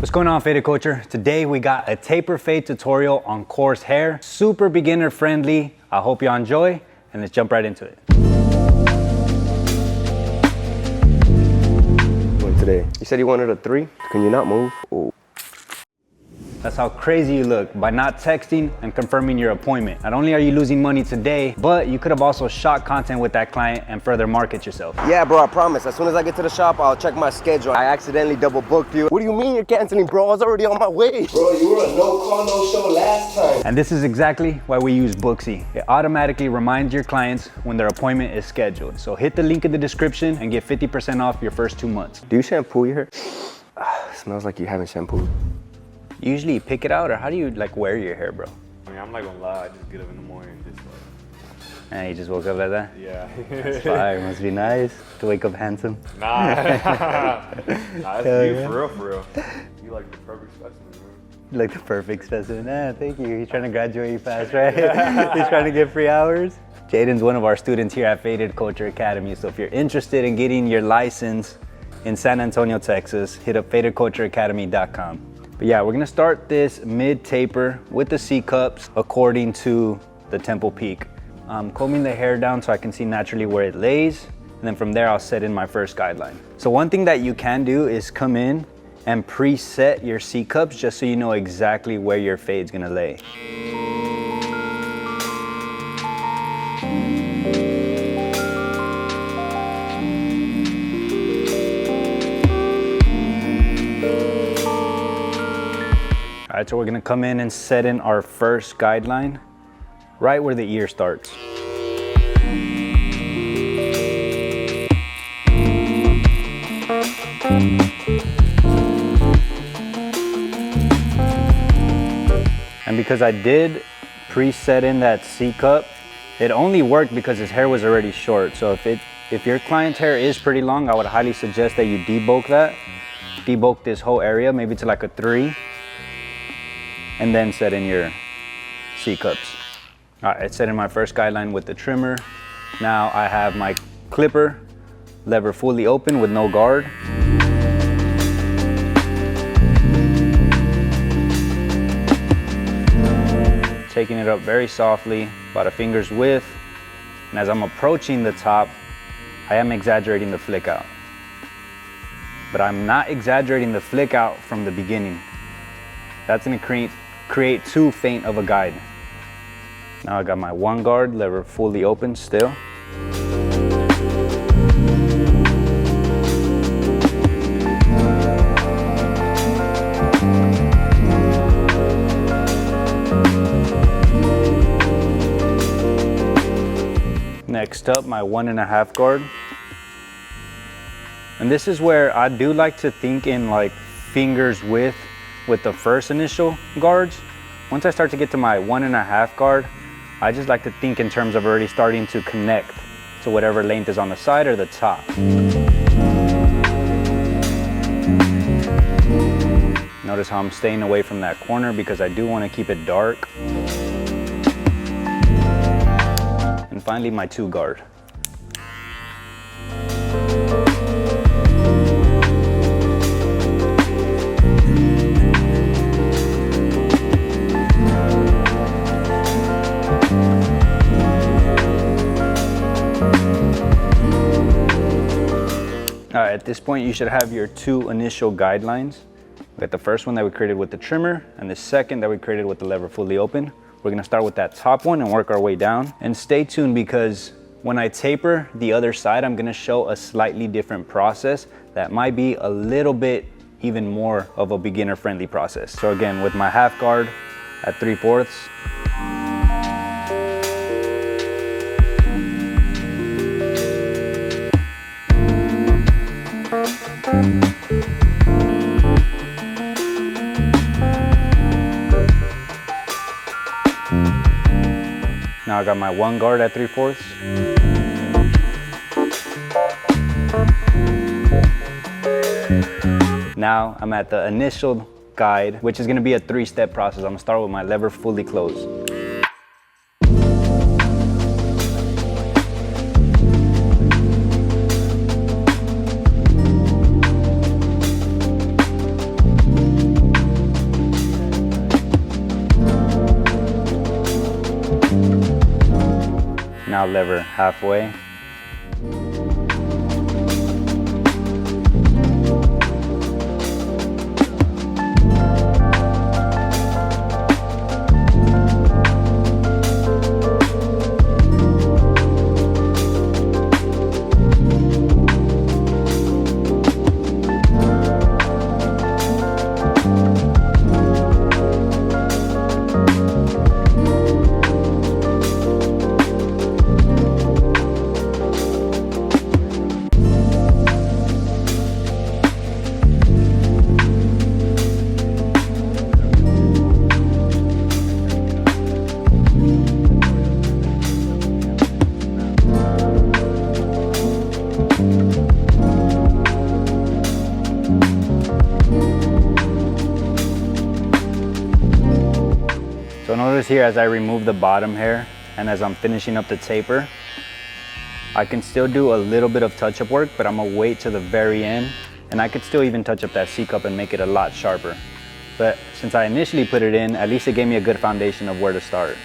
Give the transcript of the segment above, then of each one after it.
What's going on, Faded Culture? Today we got a taper fade tutorial on coarse hair. Super beginner friendly. I hope you enjoy, and let's jump right into it. Today, you said you wanted a 3. Can you not move? Ooh. That's how crazy you look by not texting and confirming your appointment. Not only are you losing money today, but you could have also shot content with that client and further market yourself. Yeah, bro, I promise. As soon as I get to the shop, I'll check my schedule. I accidentally double booked you. What do you mean you're canceling, bro? I was already on my way. Bro, you were a no call, no show last time. And this is exactly why we use BOOKSY. It automatically reminds your clients when their appointment is scheduled. So hit the link in the description and get 50% off your first 2 months. Do you shampoo your hair? Smells like you haven't shampooed. Usually you pick it out, or how do you like wear your hair, bro? I mean, I'm not gonna lie, I just get up in the morning and just like... And you just woke up like that? Yeah. That's fire, must be nice to wake up handsome. Nah. That's you, for real. You like the perfect specimen, man. You like the perfect specimen. Thank you. He's trying to graduate fast, right? He's trying to get free hours. Jaden's one of our students here at Faded Culture Academy, so if you're interested in getting your license in San Antonio, Texas, hit up fadedcultureacademy.com. But yeah, we're gonna start this mid-taper with the C-cups according to the temple peak. I'm combing the hair down so I can see naturally where it lays, and then from there I'll set in my first guideline. So one thing that you can do is come in and preset your C-cups just so you know exactly where your fade's gonna lay. All right, so we're gonna come in and set in our first guideline right where the ear starts. And because I did preset in that C-cup, it only worked because his hair was already short. So if your client's hair is pretty long, I would highly suggest that you debulk that. Debulk this whole area, maybe to like a 3. And then set in your C-cups. All right, I set in my first guideline with the trimmer. Now I have my clipper lever fully open with no guard. Taking it up very softly, about a finger's width. And as I'm approaching the top, I am exaggerating the flick out. But I'm not exaggerating the flick out from the beginning. That's gonna create too faint of a guide. Now I got my 1 guard lever fully open still. Next up, my 1.5 guard. And this is where I do like to think in like fingers width with the first initial guards. Once I start to get to my 1.5 guard, I just like to think in terms of already starting to connect to whatever length is on the side or the top. Notice how I'm staying away from that corner because I do want to keep it dark. And finally, my 2 guard. All right, at this point, you should have your 2 initial guidelines. We got the first one that we created with the trimmer and the second that we created with the lever fully open. We're gonna start with that top one and work our way down. And stay tuned because when I taper the other side, I'm gonna show a slightly different process that might be a little bit even more of a beginner-friendly process. So again, with my half guard at 3/4, now I got my 1 guard at 3/4. Now I'm at the initial guide, which is gonna be a 3-step process. I'm gonna start with my lever fully closed. now lever halfway. So notice here as I remove the bottom hair and as I'm finishing up the taper, I can still do a little bit of touch-up work, but I'm gonna wait to the very end, and I could still even touch up that C-cup and make it a lot sharper. But since I initially put it in, at least it gave me a good foundation of where to start.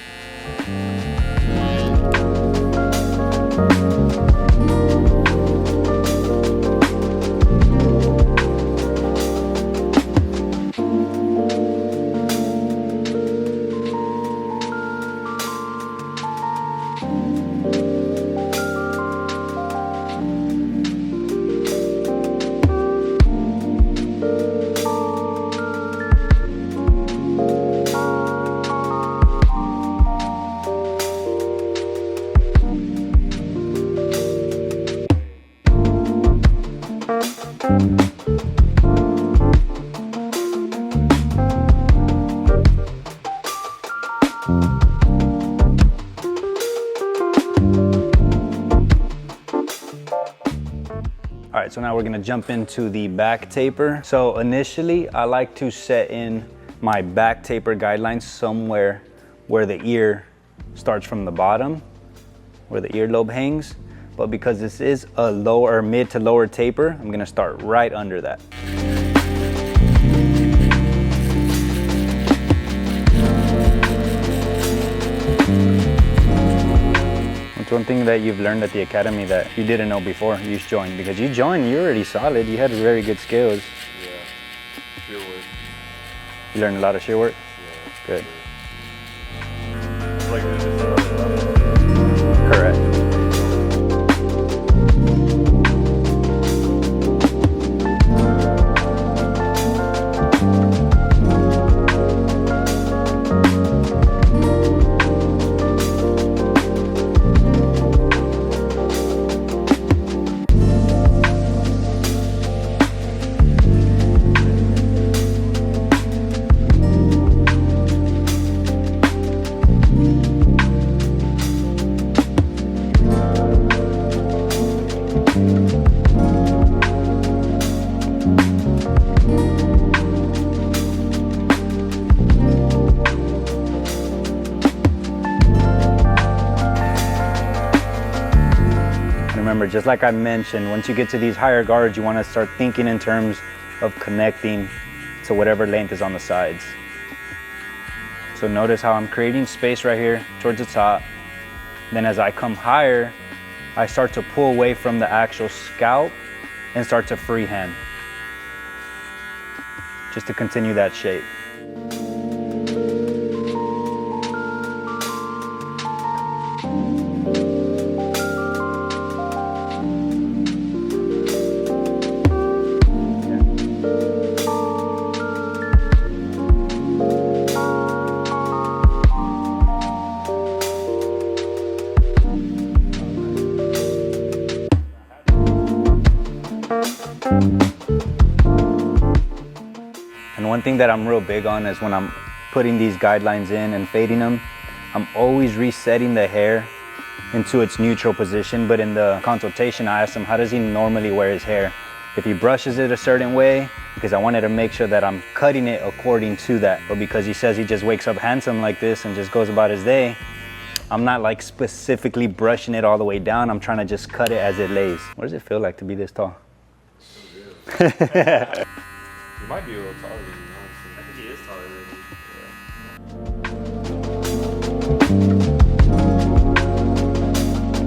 All right, so now we're gonna jump into the back taper. So initially, I like to set in my back taper guidelines somewhere where the ear starts from the bottom, where the earlobe hangs. But because this is a lower, mid to lower taper, I'm gonna start right under that. It's one thing that you've learned at the academy that you didn't know before you joined, because you joined, you're already solid, you had very good skills. Yeah, shear work. You learned a lot of shear work? Yeah. Good. It's like this is another level. Correct. Remember, just like I mentioned, once you get to these higher guards, you want to start thinking in terms of connecting to whatever length is on the sides. So notice how I'm creating space right here towards the top. Then as I come higher, I start to pull away from the actual scalp and start to freehand, just to continue that shape. And one thing that I'm real big on is when I'm putting these guidelines in and fading them, I'm always resetting the hair into its neutral position. But in the consultation, I asked him, how does he normally wear his hair? If he brushes it a certain way, because I wanted to make sure that I'm cutting it according to that. Or because he says he just wakes up handsome like this and just goes about his day, I'm not like specifically brushing it all the way down. I'm trying to just cut it as it lays. What does it feel like to be this tall? You might be a little taller than you, honestly. I think he is taller than you.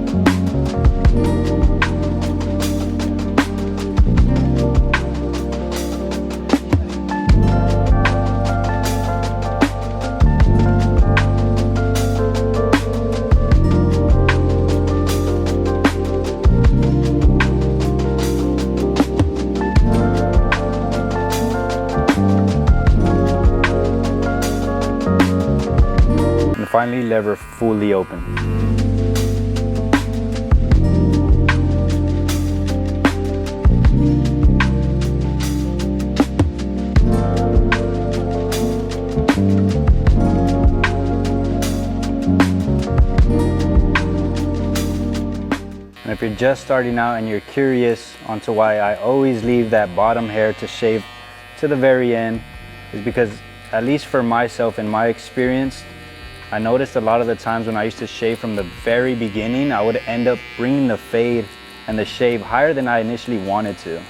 finally, lever fully open. And if you're just starting out and you're curious onto why I always leave that bottom hair to shave to the very end, is because, at least for myself in my experience, I noticed a lot of the times when I used to shave from the very beginning, I would end up bringing the fade and the shave higher than I initially wanted to.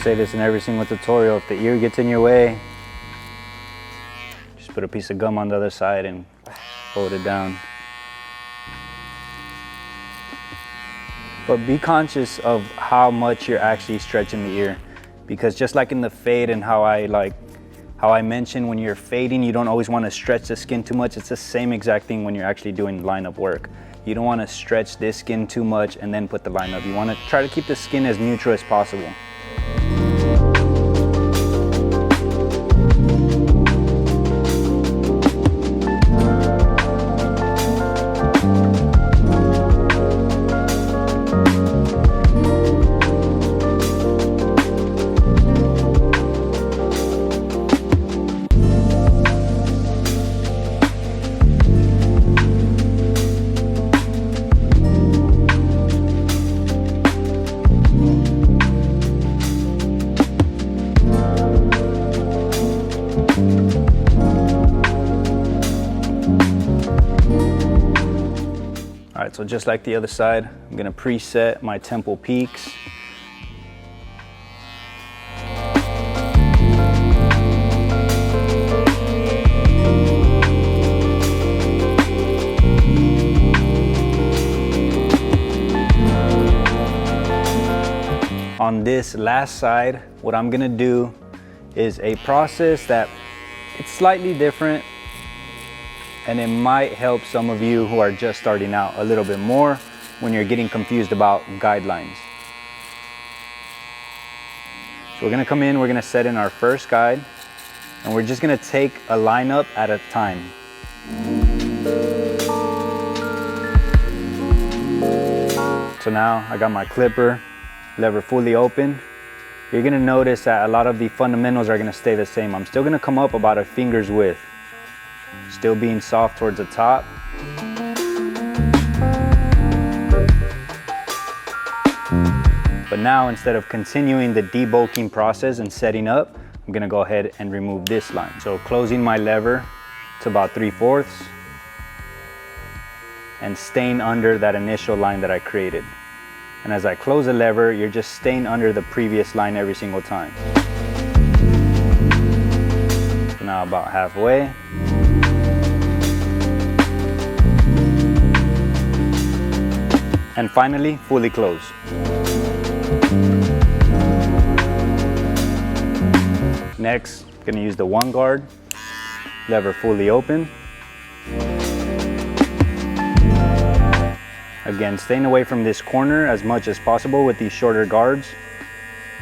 Say this in every single tutorial: if the ear gets in your way, just put a piece of gum on the other side and hold it down. But be conscious of how much you're actually stretching the ear, because just like in the fade and how I mentioned, when you're fading, you don't always want to stretch the skin too much. It's the same exact thing when you're actually doing lineup work. You don't want to stretch this skin too much and then put the lineup. You want to try to keep the skin as neutral as possible. So just like the other side, I'm gonna preset my temple peaks. On this last side, what I'm gonna do is a process that it's slightly different, and it might help some of you who are just starting out a little bit more when you're getting confused about guidelines. So we're gonna come in, we're gonna set in our first guide, and we're just gonna take a lineup at a time. So now I got my clipper, lever fully open. You're gonna notice that a lot of the fundamentals are gonna stay the same. I'm still gonna come up about a finger's width, still being soft towards the top. But now, instead of continuing the debulking process and setting up, I'm gonna go ahead and remove this line. So closing my lever to about 3/4 and staying under that initial line that I created. And as I close the lever, you're just staying under the previous line every single time. So now about halfway. And finally, fully close. Next, I'm gonna use the one guard, lever fully open. Again, staying away from this corner as much as possible with these shorter guards,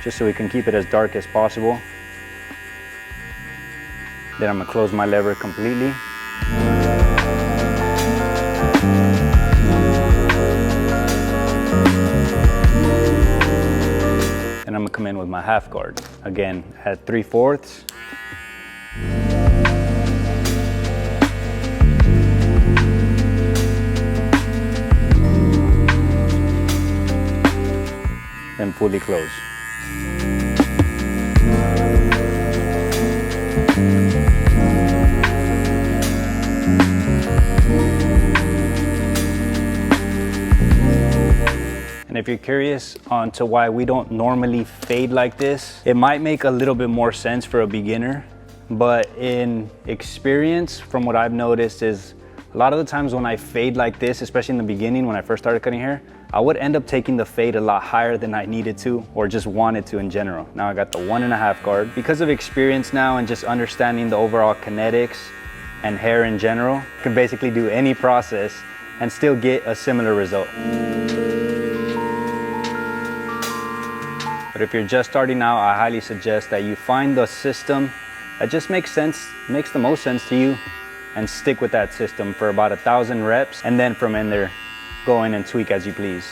just so we can keep it as dark as possible. Then I'm gonna close my lever completely. And I'm gonna come in with my half guard. Again, at 3/4. then fully close. And if you're curious on to why we don't normally fade like this, it might make a little bit more sense for a beginner, but in experience, from what I've noticed, is a lot of the times when I fade like this, especially in the beginning when I first started cutting hair, I would end up taking the fade a lot higher than I needed to or just wanted to in general. Now I got the 1.5 guard. Because of experience now and just understanding the overall kinetics and hair in general, you can basically do any process and still get a similar result. But if you're just starting out, I highly suggest that you find the system that just makes the most sense to you, and stick with that system for about 1,000 reps, and then from in there, go in and tweak as you please.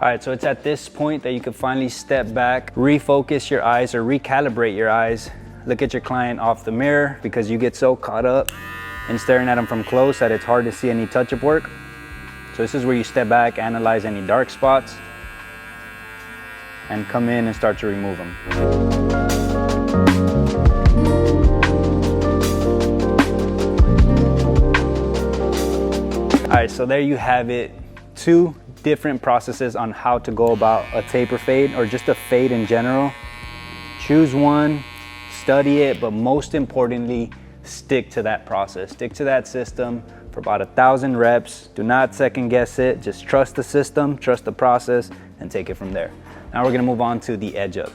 All right, so it's at this point that you can finally step back, refocus your eyes or recalibrate your eyes. Look at your client off the mirror, because you get so caught up in staring at them from close that it's hard to see any touch-up work. So this is where you step back, analyze any dark spots, and come in and start to remove them. All right, so there you have it. 2 different processes on how to go about a taper fade or just a fade in general. Choose one, study it, but most importantly, stick to that process. Stick to that system for about 1,000 reps. Do not second guess it. Just trust the system, trust the process, and take it from there. Now we're gonna move on to the edge up.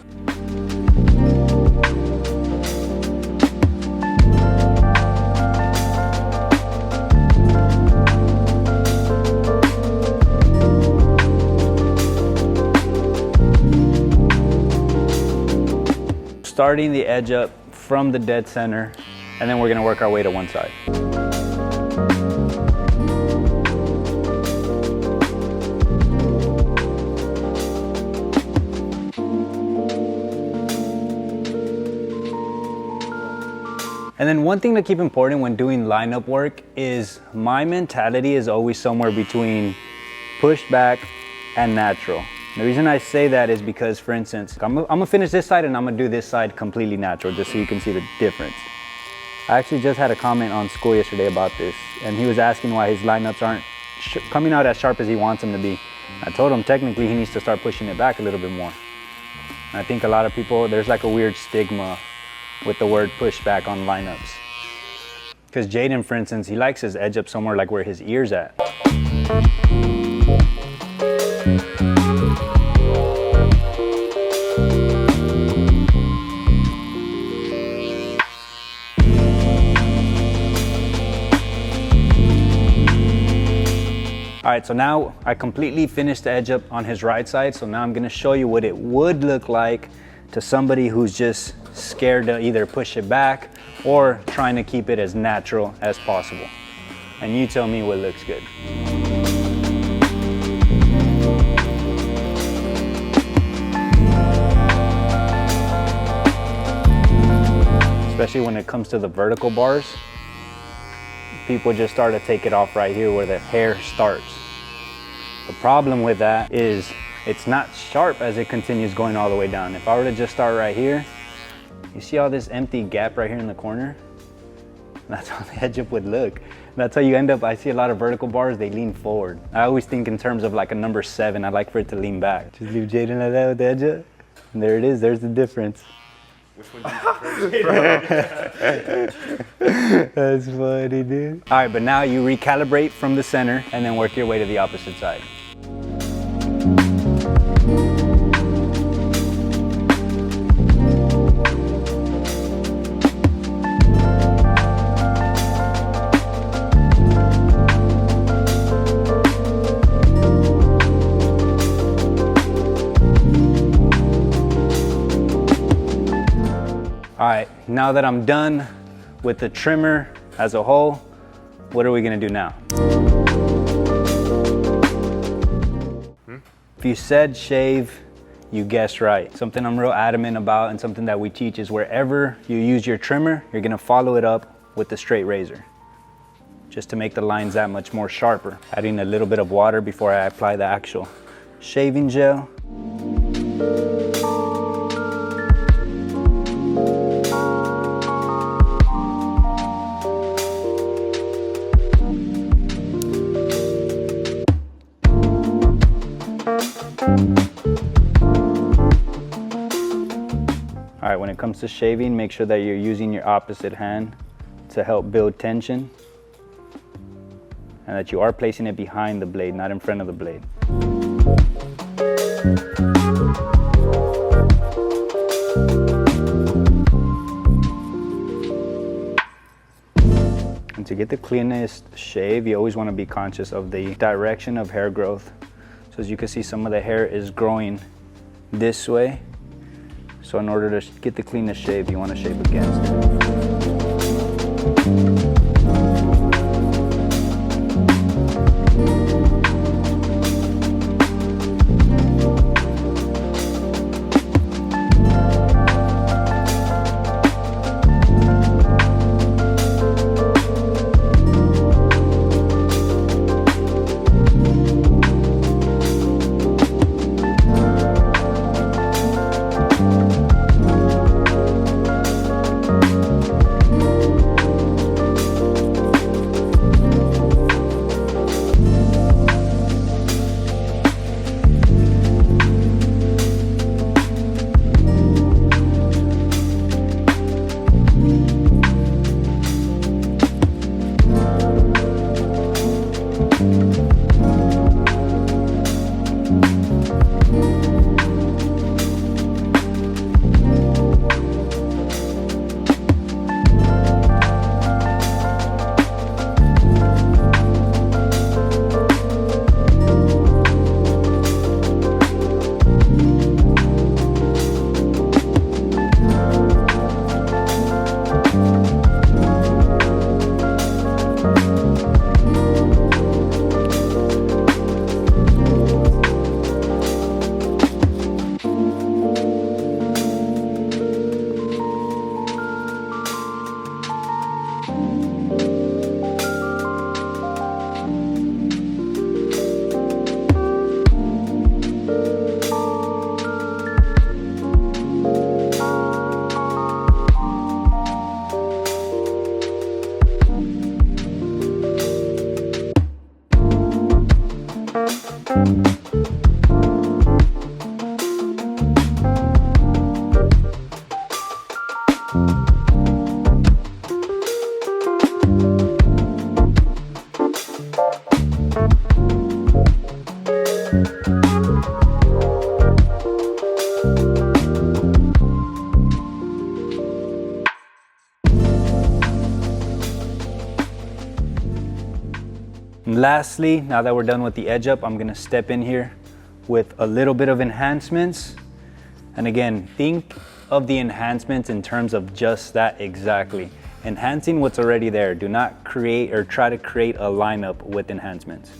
Starting the edge up from the dead center, and then we're gonna work our way to one side. And then one thing to keep important when doing lineup work is my mentality is always somewhere between pushed back and natural. The reason I say that is because, for instance, I'm gonna finish this side and I'm gonna do this side completely natural, just so you can see the difference. I actually just had a comment on school yesterday about this, and he was asking why his lineups aren't coming out as sharp as he wants them to be. I told him technically he needs to start pushing it back a little bit more. And I think a lot of people, there's like a weird stigma with the word push back on lineups. Because Jaden, for instance, he likes his edge up somewhere like where his ear's at. All right, so now I completely finished the edge up on his right side. So now I'm gonna show you what it would look like to somebody who's just scared to either push it back or trying to keep it as natural as possible. And you tell me what looks good. Especially when it comes to the vertical bars, people just start to take it off right here where the hair starts. The problem with that is it's not sharp as it continues going all the way down. If I were to just start right here, you see all this empty gap right here in the corner? That's how the edge up would look. That's how you end up, I see a lot of vertical bars, they lean forward. I always think in terms of like a number 7, I like for it to lean back. Just leave Jaden like that with the edge up. And there it is, there's the difference. Which one do you prefer? That's funny, dude. All right, but now you recalibrate from the center and then work your way to the opposite side. All right, now that I'm done with the trimmer as a whole, what are we gonna do now? If you said shave, you guessed right. Something I'm real adamant about and something that we teach is wherever you use your trimmer, you're gonna follow it up with the straight razor, just to make the lines that much more sharper. Adding a little bit of water before I apply the actual shaving gel. All right, when it comes to shaving, make sure that you're using your opposite hand to help build tension and that you are placing it behind the blade, not in front of the blade. And to get the cleanest shave, you always want to be conscious of the direction of hair growth. So as you can see, some of the hair is growing this way. So in order to get the cleanest shave, you want to shave against it. And lastly, now that we're done with the edge up, I'm gonna step in here with a little bit of enhancements. And again, think of the enhancements in terms of just that exactly. Enhancing what's already there. Do not create or try to create a lineup with enhancements.